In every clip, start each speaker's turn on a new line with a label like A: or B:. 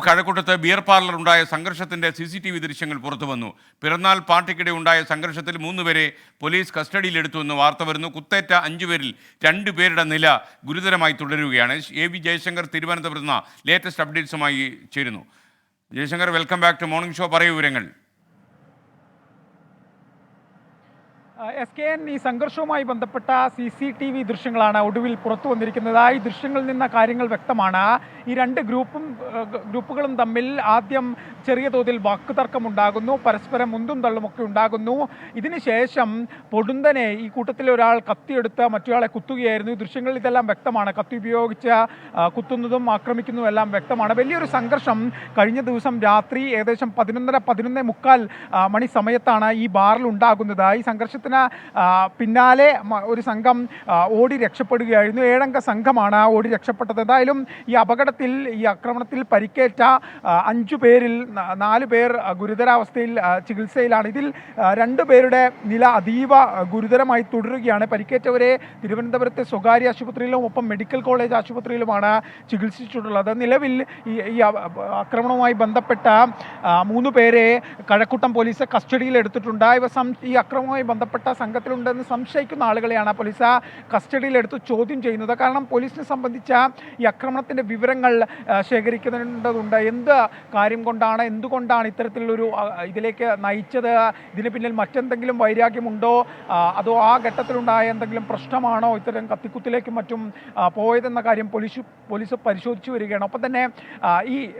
A: കഴക്കൂട്ടത്ത് beer parlour ഉണ്ടായ സംഘർഷത്തിന്റെ CCTV ദൃശ്യങ്ങൾ പുറത്തുവന്നു. പിറന്നാൾ പാർട്ടിക്കിടെ ഉണ്ടായ സംഘർഷത്തിൽ 3 പേരെ പോലീസ് കസ്റ്റഡിയിലെടുത്തുവെന്ന് വാർത്ത വരുന്നു. കുത്തേറ്റ 5 പേരിൽ 2 പേരുടെ നില ഗുരുതരമായി തുടരുകയാണ്. AV ജയശങ്കർ തിരുവനന്തപുരത്ത് നിന്ന് ലേറ്റസ്റ്റ് അപ്ഡേറ്റ്സുമായി ചേരുന്നു. Jayashankar, welcome back to morning show. പറയൂ വിവരങ്ങൾ.
B: SKN ഈ സംഘർഷവുമായി ബന്ധപ്പെട്ട CCTV ദൃശ്യങ്ങളാണ് ഒടുവിൽ പുറത്തു വന്നിരിക്കുന്നത്. ഈ ദൃശ്യങ്ങളിൽ നിന്ന് കാര്യങ്ങൾ വ്യക്തമാണ്. ഈ രണ്ട് ഗ്രൂപ്പുകളും തമ്മിൽ ആദ്യം ചെറിയ തോതിൽ വാക്കുതർക്കമുണ്ടാകുന്നു, പരസ്പരം മുന്തും തള്ളുമൊക്കെ ഉണ്ടാകുന്നു. ഇതിനുശേഷം പൊടുന്നനെ ഈ കൂട്ടത്തിലെ ഒരാൾ കത്തിയെടുത്ത് മറ്റൊരാളെ കുത്തുകയായിരുന്നു. ഈ ദൃശ്യങ്ങളിൽ ഇതെല്ലാം വ്യക്തമാണ്. കത്തി ഉപയോഗിച്ച് കുത്തുന്നതും ആക്രമിക്കുന്നതും എല്ലാം വ്യക്തമാണ്. വലിയൊരു സംഘർഷം കഴിഞ്ഞ ദിവസം രാത്രി ഏകദേശം 11:15 മണി സമയത്താണ് ഈ ബാറിൽ ഉണ്ടാകുന്നത്. ഈ സംഘർഷത്തിന് പിന്നാലെ ഒരു സംഘം ഓടി രക്ഷപ്പെടുകയായിരുന്നു. 7 അംഗ സംഘമാണ് ഓടി രക്ഷപ്പെട്ടത്. എന്തായാലും ഈ ആക്രമണത്തിൽ പരിക്കേറ്റ 5 പേരിൽ 4 പേർ ഗുരുതരാവസ്ഥയിൽ ചികിത്സയിലാണ്. ഇതിൽ 2 പേരുടെ നില അതീവ ഗുരുതരമായി തുടരുകയാണ്. പരിക്കേറ്റവരെ തിരുവനന്തപുരത്തെ സ്വകാര്യ ആശുപത്രിയിലും ഒപ്പം മെഡിക്കൽ കോളേജ് ആശുപത്രിയിലുമാണ് ചികിത്സിച്ചിട്ടുള്ളത്. നിലവിൽ ഈ ആക്രമണവുമായി ബന്ധപ്പെട്ട 3 പേരെ കഴക്കൂട്ടം പോലീസ് കസ്റ്റഡിയിൽ എടുത്തിട്ടുണ്ട്. ഈ ആക്രമണവുമായി ബന്ധപ്പെട്ട സംഘത്തിലുണ്ടെന്ന് സംശയിക്കുന്ന ആളുകളെയാണ് പോലീസ് കസ്റ്റഡിയിലെടുത്ത് ചോദ്യം ചെയ്യുന്നത്. കാരണം പോലീസിനെ സംബന്ധിച്ച ഈ ആക്രമണത്തിൻ്റെ വിവരങ്ങൾ ശേഖരിക്കേണ്ടതുണ്ട്. എന്ത് കാര്യം കൊണ്ടാണ്, എന്തുകൊണ്ടാണ് ഇത്തരത്തിലുള്ളൊരു ഇതിലേക്ക് നയിച്ചത്, ഇതിന് പിന്നിൽ മറ്റെന്തെങ്കിലും വൈരാഗ്യമുണ്ടോ, അതോ ആ ഘട്ടത്തിലുണ്ടായ എന്തെങ്കിലും പ്രശ്നമാണോ ഇത്തരം കത്തിക്കുത്തിലേക്കും മറ്റും പോയതെന്ന കാര്യം പോലീസ് പരിശോധിച്ചു വരികയാണ്. ഒപ്പം തന്നെ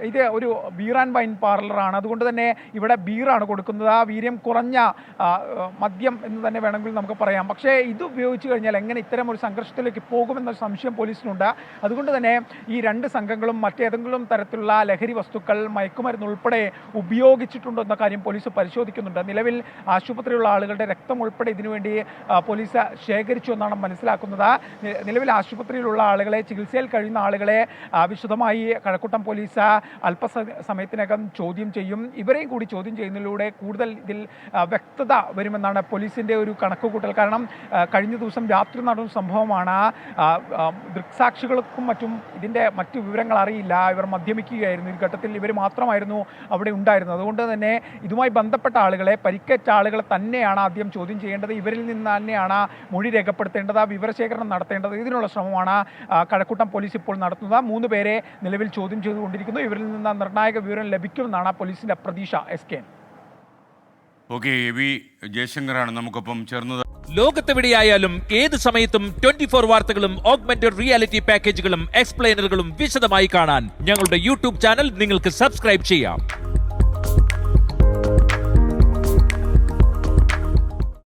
B: ഇത് ഒരു ബീർ ആൻഡ് വൈൻ പാർലറാണ്. അതുകൊണ്ട് തന്നെ ഇവിടെ ബീറാണ് കൊടുക്കുന്നത്. വീര്യം കുറഞ്ഞ മദ്യം എന്ന് തന്നെ വേണമെങ്കിൽ നമുക്ക് പറയാം. പക്ഷേ ഇത് ഉപയോഗിച്ച് കഴിഞ്ഞാൽ എങ്ങനെ ഇത്തരം ഒരു സംഘർഷത്തിലേക്ക് പോകുമെന്ന സംശയം പോലീസിനുണ്ട്. അതുകൊണ്ട് തന്നെ ഈ 2 സംഘങ്ങളും മറ്റേതെങ്കിലും തരത്തിലുള്ള ലഹരി വസ്തുക്കൾ, മയക്കുമരുന്ന് ഉൾപ്പെടെ ഉപയോഗിച്ചിട്ടുണ്ടോ എന്ന കാര്യം പോലീസ് പരിശോധിക്കുന്നുണ്ട്. നിലവിൽ ആശുപത്രിയിലുള്ള ആളുകളുടെ രക്തം ഉൾപ്പെടെ ഇതിനുവേണ്ടി പോലീസ് ശേഖരിച്ചു എന്നാണ് മനസ്സിലാക്കുന്നത്. നിലവിൽ ആശുപത്രിയിലുള്ള ആളുകളെ, ചികിത്സയിൽ കഴിയുന്ന ആളുകളെ വിശദമായി കഴക്കൂട്ടം പോലീസ് അല്പസമയത്തിനകം ചോദ്യം ചെയ്യും. ഇവരെയും കൂടി ചോദ്യം ചെയ്യുന്നതിലൂടെ കൂടുതൽ ഇതിൽ വ്യക്തത വരുമെന്നാണ് പോലീസിൻ്റെ ഒരു കണക്കുകൂട്ടൽ. കാരണം കഴിഞ്ഞ ദിവസം രാത്രി നടന്ന സംഭവമാണ്. ദൃക്സാക്ഷികൾക്കും മറ്റും ഇതിൻ്റെ മറ്റു വിവരങ്ങൾ അറിയില്ല. ഇവർ മദ്യപിക്കുകയായിരുന്നു. ഈ ഘട്ടത്തിൽ ഇവർ മാത്രമായിരുന്നു അവിടെ ഉണ്ടായിരുന്നത്. അതുകൊണ്ട് തന്നെ ഇതുമായി ബന്ധപ്പെട്ട ആളുകളെ, പരിക്കേറ്റ ആളുകളെ തന്നെയാണ് ആദ്യം ചോദ്യം ചെയ്യേണ്ടത്. ഇവരിൽ നിന്ന് തന്നെയാണ് മൊഴി രേഖപ്പെടുത്തേണ്ടത്, വിവരശേഖരണം നടത്തേണ്ടത്. ഇതിനുള്ള ശ്രമമാണ് കഴക്കൂട്ടം പോലീസ് ഇപ്പോൾ നടത്തുന്നത്. 3 പേരെ നിലവിൽ ചോദ്യം ചെയ്തുകൊണ്ടിരിക്കുന്നു. ഇവരിൽ നിന്ന് നിർണായക വിവരം ലഭിക്കുമെന്നാണ് പോലീസിൻ്റെ പ്രതീക്ഷ. SKN.
A: ഓക്കെ, AV ജയശങ്കറാണ് നമുക്കൊപ്പം ചേർന്നത്.
C: ലോകത്തെവിടെയായാലും ഏത് സമയത്തും 24 വാർത്തകളും ഓഗ്മെന്റഡ് റിയാലിറ്റി പാക്കേജുകളും എക്സ്പ്ലെയിനറുകളും വിശദമായി കാണാൻ ഞങ്ങളുടെ YouTube ചാനൽ നിങ്ങൾക്ക് സബ്സ്ക്രൈബ് ചെയ്യാം.